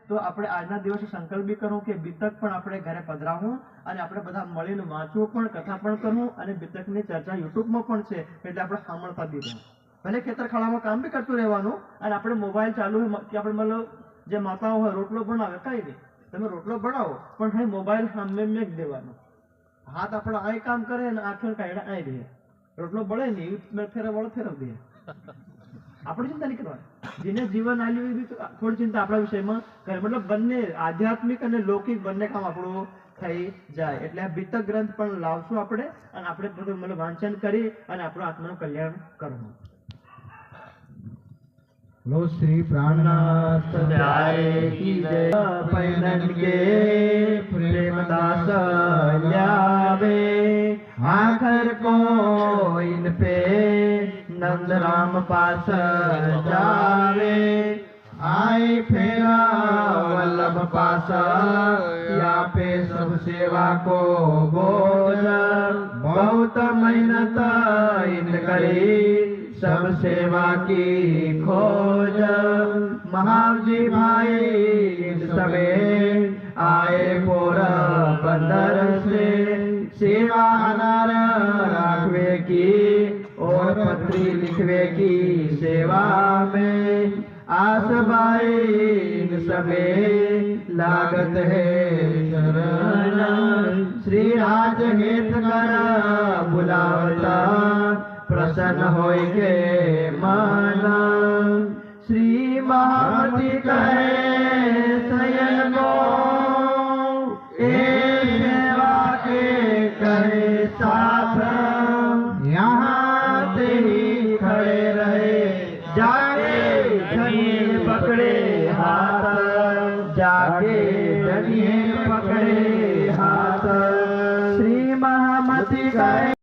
तो આપણે આજના દિવસે સંકલ્પ બી કરવું કે બીતક પણ આપણે ઘરે પધરાવું અને આપણે બધા મળીને વાંચવું પણ, કથા પણ કરવું અને બીતકની ચર્ચા યુટ્યુબમાં પણ છે એટલે આપણે સાંભળતા બી રહેવું. ભલે ખેતરખાડામાં કામ બી કરતું રહેવાનું અને આપણે મોબાઈલ ચાલુ હોય કે આપણે મતલબ જે માતાઓ હોય રોટલો બનાવે કઈ નહીં, તમે રોટલો બનાવો પણ ભાઈ મોબાઈલ સામે મેં જ દેવાનો. હાથ આપણા આ કામ કરે ને આંખો કાઢા આ દે, રોટલો બળે નહીં ફેરવવાળો ફેરવી દે. આપણે ચિંતા નહીં કરવાની. જેને જીવન આલ્યું એવી થોડી ચિંતા આપણા વિષયમાં કરે, મતલબ બંને આધ્યાત્મિક અને લૌકિક બંને કામ આપણું થઈ જાય. એટલે આ બીતક ગ્રંથ પણ લાવશું આપણે અને આપણે બધું મતલબ વાંચન કરી અને આપણું આત્માનું કલ્યાણ કરવું. लो श्री प्राणनाथ जाए की जय पैनन के प्रेमदास ल्यावे आखर को इन पे नंद राम पास जावे आए फेरा वल्लभ पास या पे सब सेवा को बोझ बहुत मेहनत इन करी सब सेवा की खोज महावजी भाई सबे आए पोरबंदर से सेवा अनार राखवे की और पत्री लिखवे की सेवा में आसबाई सबे लागत है शरण श्री राज हेत कर बुलावता प्रसन्न होय के मन श्री महामती कहे सयन को ए सेवा के करे साथ यहाँ से ही खड़े रहे जाके धनिये पकड़े हाथ जाके धनिये पकड़े हाथ श्री महामती कहे